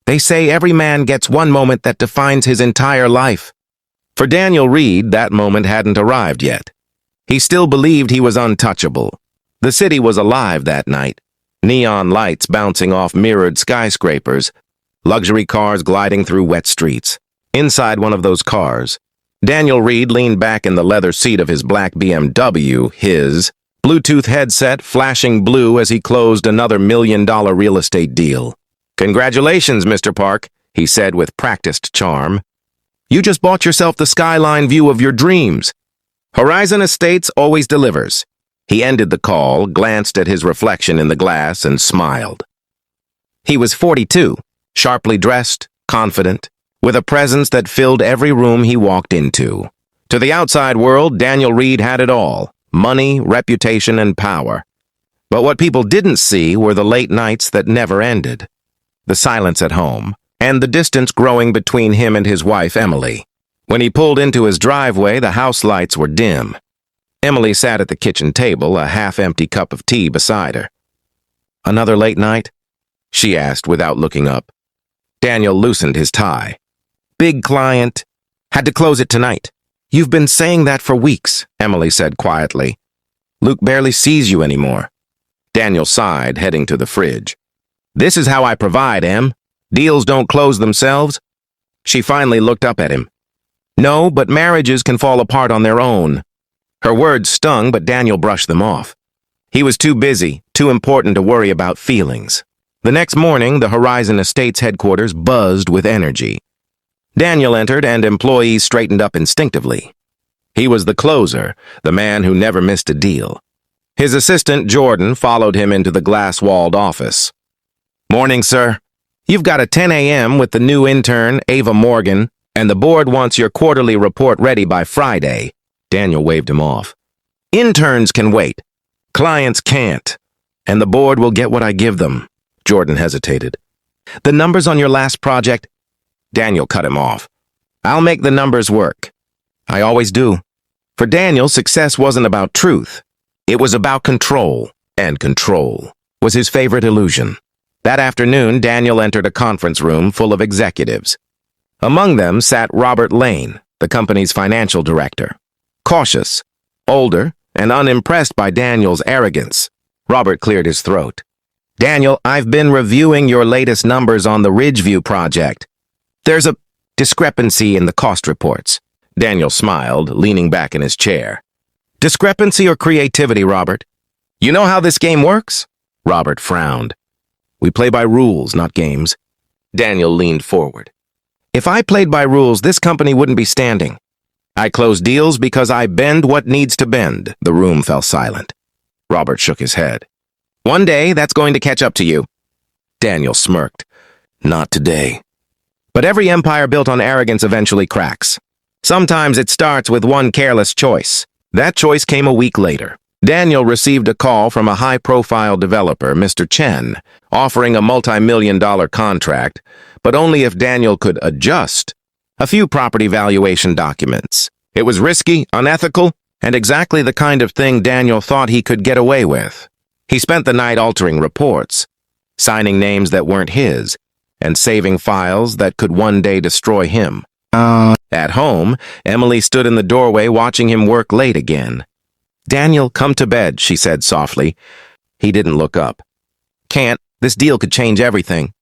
They say every man gets one moment that defines his entire life. For Daniel Reed, that moment hadn't arrived yet. He still believed he was untouchable. The city was alive that night. Neon lights bouncing off mirrored skyscrapers, luxury cars gliding through wet streets. Inside one of those cars, Daniel Reed leaned back in the leather seat of his black BMW, his Bluetooth headset flashing blue as he closed another $1 million real estate deal. "Congratulations, Mr. Park," he said with practiced charm. "You just bought yourself the skyline view of your dreams. Horizon Estates always delivers." He ended the call, glanced at his reflection in the glass, and smiled. He was 42, sharply dressed, confident, with a presence that filled every room he walked into. To the outside world, Daniel Reed had it all: money, reputation, and power. But what people didn't see were the late nights that never ended, the silence at home, and the distance growing between him and his wife, Emily. When he pulled into his driveway, the house lights were dim. Emily sat at the kitchen table, a half-empty cup of tea beside her. "Another late night?" she asked without looking up. Daniel loosened his tie. "Big client. Had to close it tonight." "You've been saying that for weeks," Emily said quietly. "Luke barely sees you anymore." Daniel sighed, heading to the fridge. "This is how I provide, Em. Deals don't close themselves." She finally looked up at him. "No, but marriages can fall apart on their own." Her words stung, but Daniel brushed them off. He was too busy, too important to worry about feelings. The next morning, the Horizon Estates headquarters buzzed with energy. Daniel entered, and employees straightened up instinctively. He was the closer, the man who never missed a deal. His assistant, Jordan, followed him into the glass-walled office. "Morning, sir. You've got a 10 a.m. with the new intern, Ava Morgan, and the board wants your quarterly report ready by Friday." Daniel waved him off. "Interns can wait. Clients can't. And the board will get what I give them." Jordan hesitated. "The numbers on your last project—" Daniel cut him off. "I'll make the numbers work. I always do." For Daniel, success wasn't about truth. It was about control, and control was his favorite illusion. That afternoon, Daniel entered a conference room full of executives. Among them sat Robert Lane, the company's financial director. Cautious, older, and unimpressed by Daniel's arrogance, Robert cleared his throat. "Daniel, I've been reviewing your latest numbers on the Ridgeview project. There's a discrepancy in the cost reports." Daniel smiled, leaning back in his chair. "Discrepancy or creativity, Robert? You know how this game works?" Robert frowned. "We play by rules, not games." Daniel leaned forward. "If I played by rules, this company wouldn't be standing. I close deals because I bend what needs to bend." The room fell silent. Robert shook his head. "One day, that's going to catch up to you." Daniel smirked. "Not today." But every empire built on arrogance eventually cracks. Sometimes it starts with one careless choice. That choice came a week later. Daniel received a call from a high-profile developer, Mr. Chen, offering a multi-million-dollar contract, but only if Daniel could adjust a few property valuation documents. It was risky, unethical, and exactly the kind of thing Daniel thought he could get away with. He spent the night altering reports, signing names that weren't his, and saving files that could one day destroy him. At home, Emily stood in the doorway watching him work late again. "Daniel, come to bed," she said softly. He didn't look up. "Can't. This deal could change everything."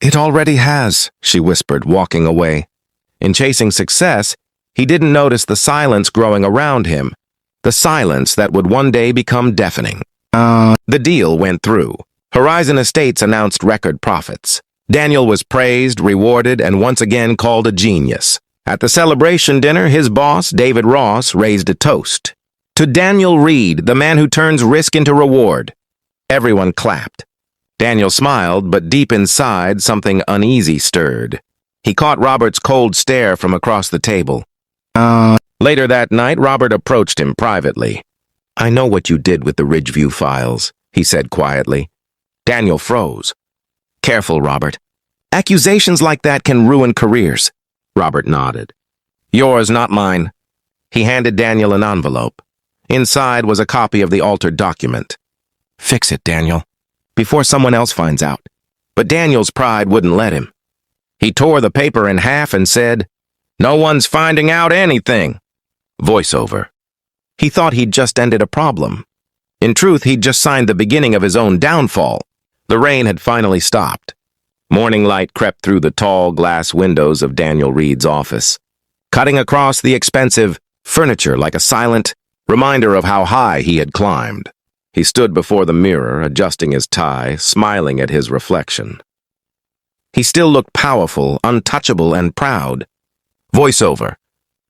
"It already has," she whispered, walking away. In chasing success, he didn't notice the silence growing around him, the silence that would one day become deafening. The deal went through. Horizon Estates announced record profits. Daniel was praised, rewarded, and once again called a genius. At the celebration dinner, his boss, David Ross, raised a toast. "To Daniel Reed, the man who turns risk into reward." Everyone clapped. Daniel smiled, but deep inside, something uneasy stirred. He caught Robert's cold stare from across the table. Later that night, Robert approached him privately. "I know what you did with the Ridgeview files," he said quietly. Daniel froze. "Careful, Robert. Accusations like that can ruin careers." Robert nodded. "Yours, not mine." He handed Daniel an envelope. Inside was a copy of the altered document. "Fix it, Daniel, before someone else finds out." But Daniel's pride wouldn't let him. He tore the paper in half and said, "No one's finding out anything." Voiceover. He thought he'd just ended a problem. In truth, he'd just signed the beginning of his own downfall. The rain had finally stopped. Morning light crept through the tall glass windows of Daniel Reed's office, cutting across the expensive furniture like a silent reminder of how high he had climbed. He stood before the mirror, adjusting his tie, smiling at his reflection. He still looked powerful, untouchable, and proud. Voiceover.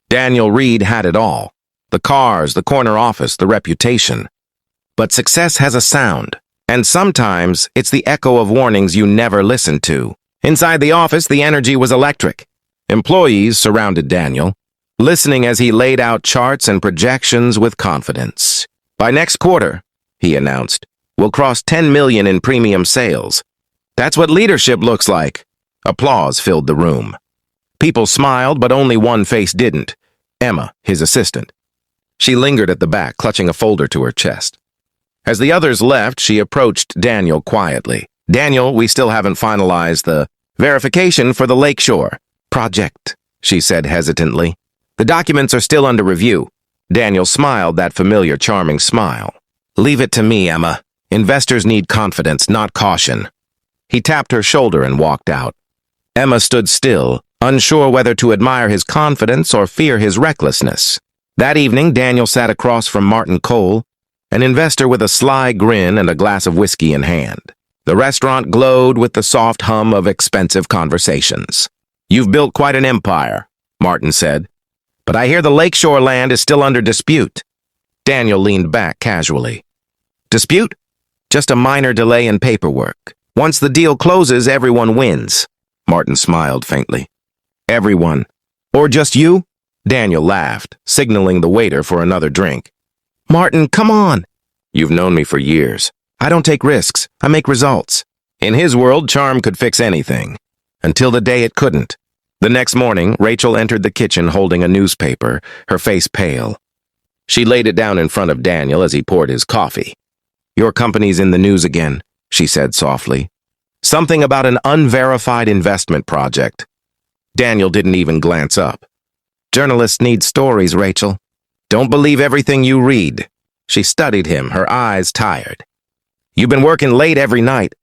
Daniel Reed had it all. The cars, the corner office, the reputation. But success has a sound, and sometimes it's the echo of warnings you never listened to. Inside the office, the energy was electric. Employees surrounded Daniel, listening as he laid out charts and projections with confidence. By next quarter, he announced, we'll cross 10 million in premium sales. That's what leadership looks like. Applause filled the room. People smiled, but only one face didn't. Emma, his assistant. She lingered at the back, clutching a folder to her chest. As the others left, she approached Daniel quietly. "Daniel, we still haven't finalized the verification for the Lakeshore project," she said hesitantly. "The documents are still under review." Daniel smiled that familiar, charming smile. "Leave it to me, Emma. Investors need confidence, not caution." He tapped her shoulder and walked out. Emma stood still, unsure whether to admire his confidence or fear his recklessness. That evening, Daniel sat across from Martin Cole, an investor with a sly grin and a glass of whiskey in hand. The restaurant glowed with the soft hum of expensive conversations. "You've built quite an empire," Martin said. "But I hear the Lakeshore land is still under dispute." Daniel leaned back casually. "Dispute? Just a minor delay in paperwork. Once the deal closes, everyone wins." Martin smiled faintly. "Everyone? Or just you?" Daniel laughed, signaling the waiter for another drink. "Martin, come on." "You've known me for years. I don't take risks. I make results." In his world, charm could fix anything. Until the day it couldn't. The next morning, Rachel entered the kitchen holding a newspaper, her face pale. She laid it down in front of Daniel as he poured his coffee. "Your company's in the news again," she said softly. "Something about an unverified investment project." Daniel didn't even glance up. "Journalists need stories, Rachel. Don't believe everything you read." She studied him, her eyes tired. "You've been working late every night.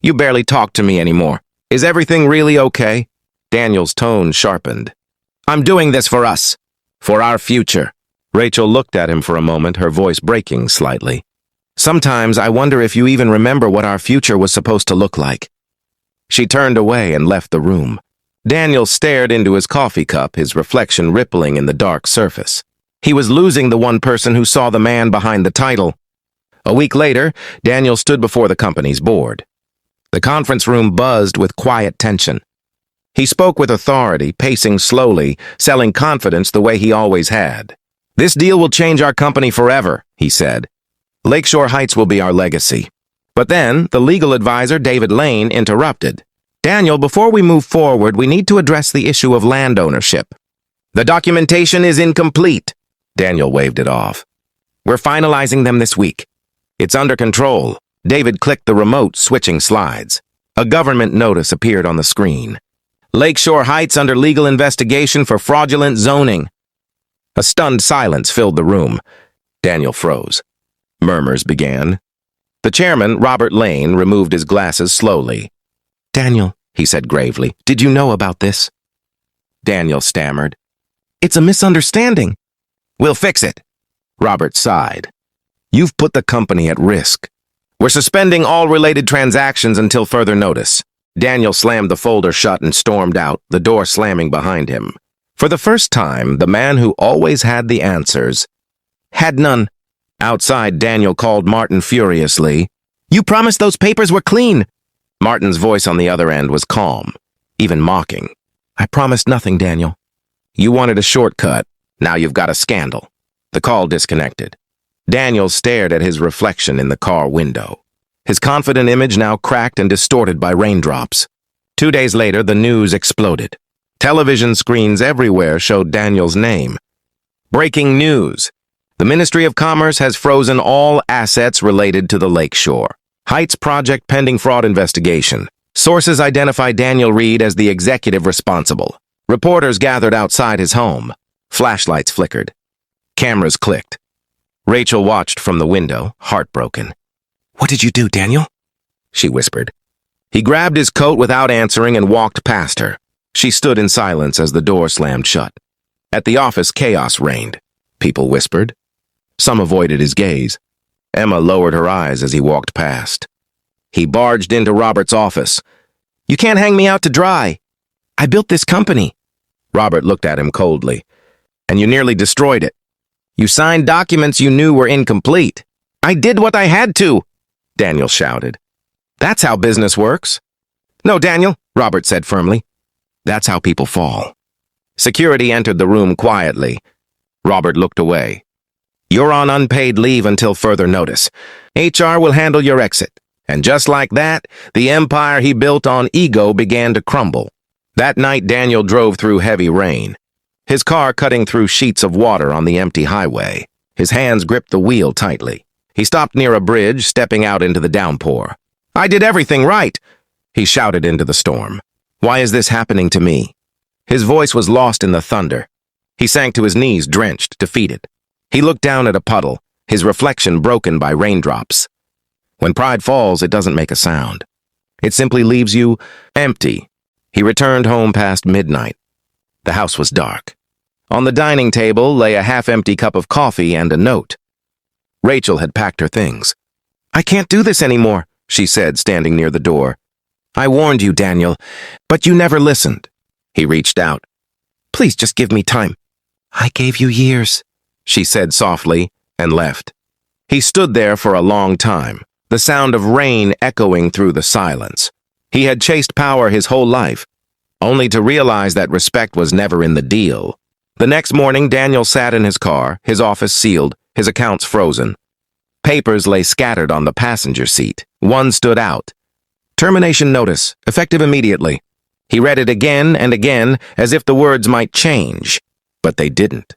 You barely talk to me anymore. Is everything really okay?" Daniel's tone sharpened. "I'm doing this for us. For our future." Rachel looked at him for a moment, her voice breaking slightly. "Sometimes I wonder if you even remember what our future was supposed to look like." She turned away and left the room. Daniel stared into his coffee cup, his reflection rippling in the dark surface. He was losing the one person who saw the man behind the title. A week later, Daniel stood before the company's board. The conference room buzzed with quiet tension. He spoke with authority, pacing slowly, selling confidence the way he always had. "This deal will change our company forever," he said. "Lakeshore Heights will be our legacy." But then, the legal advisor, David Lane, interrupted. "Daniel, before we move forward, we need to address the issue of land ownership." "The documentation is incomplete." Daniel waved it off. "We're finalizing them this week. It's under control." David clicked the remote, switching slides. A government notice appeared on the screen. "Lakeshore Heights under legal investigation for fraudulent zoning." A stunned silence filled the room. Daniel froze. Murmurs began. The chairman, Robert Lane, removed his glasses slowly. "Daniel," he said gravely, "did you know about this?" Daniel stammered. "It's a misunderstanding." "We'll fix it." Robert sighed. "You've put the company at risk. We're suspending all related transactions until further notice." Daniel slammed the folder shut and stormed out, the door slamming behind him. For the first time, the man who always had the answers had none. Outside, Daniel called Martin furiously. "You promised those papers were clean." Martin's voice on the other end was calm, even mocking. "I promised nothing, Daniel. You wanted a shortcut. Now you've got a scandal." The call disconnected. Daniel stared at his reflection in the car window. His confident image now cracked and distorted by raindrops. 2 days later, the news exploded. Television screens everywhere showed Daniel's name. Breaking news. The Ministry of Commerce has frozen all assets related to the Lakeshore Heights project pending fraud investigation. Sources identify Daniel Reed as the executive responsible. Reporters gathered outside his home. Flashlights flickered. Cameras clicked. Rachel watched from the window, heartbroken. "What did you do, Daniel?" she whispered. He grabbed his coat without answering and walked past her. She stood in silence as the door slammed shut. At the office, chaos reigned. People whispered. Some avoided his gaze. Emma lowered her eyes as he walked past. He barged into Robert's office. "You can't hang me out to dry. I built this company." Robert looked at him coldly. "And you nearly destroyed it. You signed documents you knew were incomplete." "I did what I had to," Daniel shouted. "That's how business works." "No, Daniel," Robert said firmly. "That's how people fall." Security entered the room quietly. Robert looked away. "You're on unpaid leave until further notice. HR will handle your exit." And just like that, the empire he built on ego began to crumble. That night, Daniel drove through heavy rain, his car cutting through sheets of water on the empty highway. His hands gripped the wheel tightly. He stopped near a bridge, stepping out into the downpour. "I did everything right," he shouted into the storm. "Why is this happening to me?" His voice was lost in the thunder. He sank to his knees, drenched, defeated. He looked down at a puddle, his reflection broken by raindrops. When pride falls, it doesn't make a sound. It simply leaves you empty. He returned home past midnight. The house was dark. On the dining table lay a half-empty cup of coffee and a note. Rachel had packed her things. "I can't do this anymore," she said, standing near the door. "I warned you, Daniel, but you never listened." He reached out. "Please just give me time." "I gave you years," she said softly, and left. He stood there for a long time, the sound of rain echoing through the silence. He had chased power his whole life, only to realize that respect was never in the deal. The next morning, Daniel sat in his car, his office sealed, his accounts frozen. Papers lay scattered on the passenger seat. One stood out. Termination notice, effective immediately. He read it again and again, as if the words might change, but they didn't.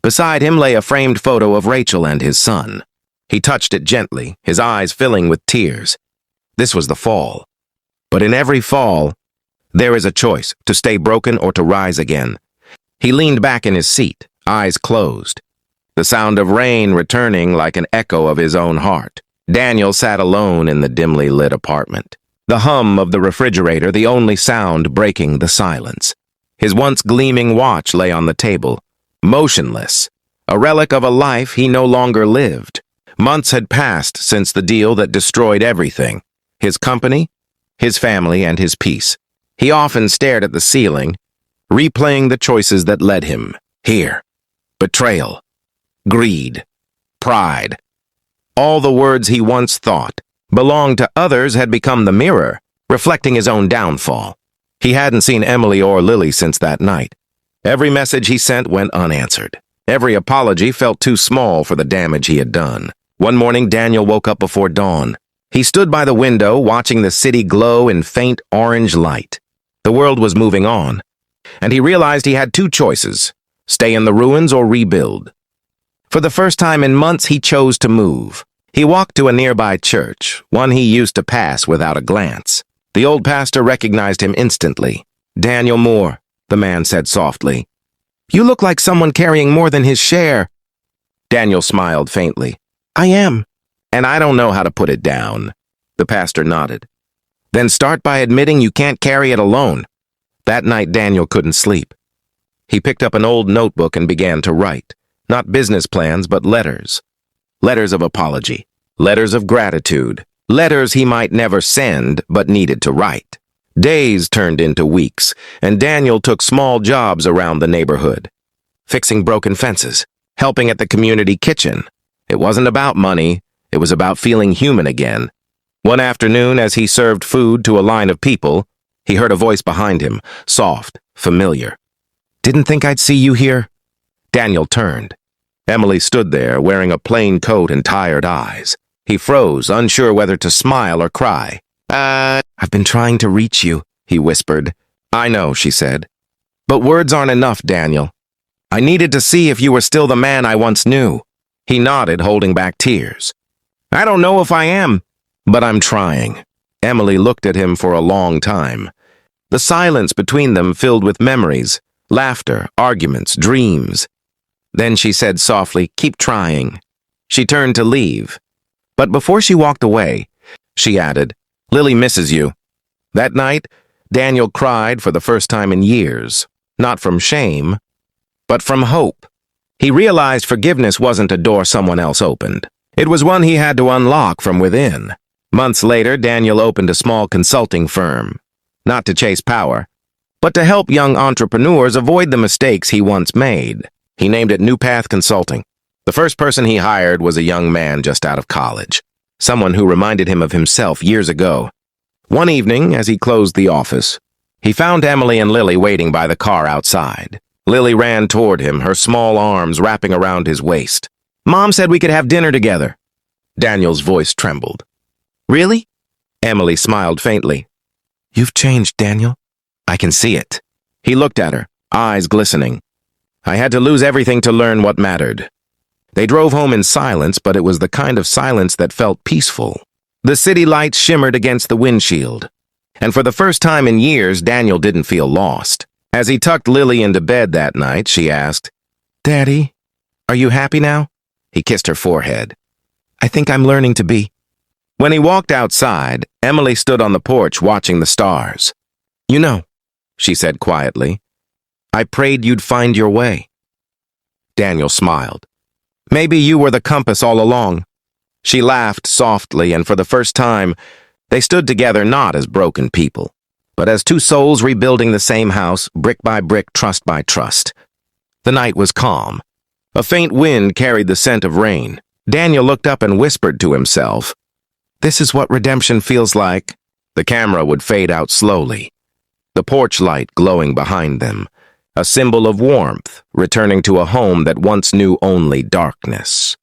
Beside him lay a framed photo of Rachel and his son. He touched it gently, his eyes filling with tears. This was the fall. But in every fall, there is a choice, to stay broken or to rise again. He leaned back in his seat, eyes closed. The sound of rain returning like an echo of his own heart. Daniel sat alone in the dimly lit apartment. The hum of the refrigerator, the only sound breaking the silence. His once gleaming watch lay on the table, motionless, a relic of a life he no longer lived. Months had passed since the deal that destroyed everything. His company, his family, and his peace. He often stared at the ceiling, replaying the choices that led him here. Betrayal, greed, pride. All the words he once thought belonged to others had become the mirror, reflecting his own downfall. He hadn't seen Emily or Lily since that night. Every message he sent went unanswered. Every apology felt too small for the damage he had done. One morning, Daniel woke up before dawn. He stood by the window, watching the city glow in faint orange light. The world was moving on, and he realized he had two choices: stay in the ruins or rebuild. For the first time in months, he chose to move. He walked to a nearby church, one he used to pass without a glance. The old pastor recognized him instantly. "Daniel Moore," the man said softly. "You look like someone carrying more than his share." Daniel smiled faintly. "I am, and I don't know how to put it down." The pastor nodded. "Then start by admitting you can't carry it alone." That night, Daniel couldn't sleep. He picked up an old notebook and began to write. Not business plans, but letters. Letters of apology. Letters of gratitude. Letters he might never send, but needed to write. Days turned into weeks, and Daniel took small jobs around the neighborhood. Fixing broken fences. Helping at the community kitchen. It wasn't about money. It was about feeling human again. One afternoon, as he served food to a line of people, he heard a voice behind him, soft, familiar. "Didn't think I'd see you here?" Daniel turned. Emily stood there, wearing a plain coat and tired eyes. He froze, unsure whether to smile or cry. I've been trying to reach you," he whispered. "I know," she said. "But words aren't enough, Daniel. I needed to see if you were still the man I once knew." He nodded, holding back tears. "I don't know if I am, but I'm trying." Emily looked at him for a long time. The silence between them filled with memories, laughter, arguments, dreams. Then she said softly, "Keep trying." She turned to leave. But before she walked away, she added, "Lily misses you." That night, Daniel cried for the first time in years, not from shame, but from hope. He realized forgiveness wasn't a door someone else opened. It was one he had to unlock from within. Months later, Daniel opened a small consulting firm, not to chase power, but to help young entrepreneurs avoid the mistakes he once made. He named it New Path Consulting. The first person he hired was a young man just out of college, someone who reminded him of himself years ago. One evening, as he closed the office, he found Emily and Lily waiting by the car outside. Lily ran toward him, her small arms wrapping around his waist. "Mom said we could have dinner together." Daniel's voice trembled. "Really?" Emily smiled faintly. "You've changed, Daniel. I can see it." He looked at her, eyes glistening. "I had to lose everything to learn what mattered." They drove home in silence, but it was the kind of silence that felt peaceful. The city lights shimmered against the windshield, and for the first time in years, Daniel didn't feel lost. As he tucked Lily into bed that night, she asked, "Daddy, are you happy now?" He kissed her forehead. "I think I'm learning to be." When he walked outside, Emily stood on the porch watching the stars. "You know," she said quietly, "I prayed you'd find your way." Daniel smiled. "Maybe you were the compass all along." She laughed softly, and for the first time, they stood together not as broken people, but as two souls rebuilding the same house, brick by brick, trust by trust. The night was calm. A faint wind carried the scent of rain. Daniel looked up and whispered to himself, "This is what redemption feels like." The camera would fade out slowly, the porch light glowing behind them, a symbol of warmth, returning to a home that once knew only darkness.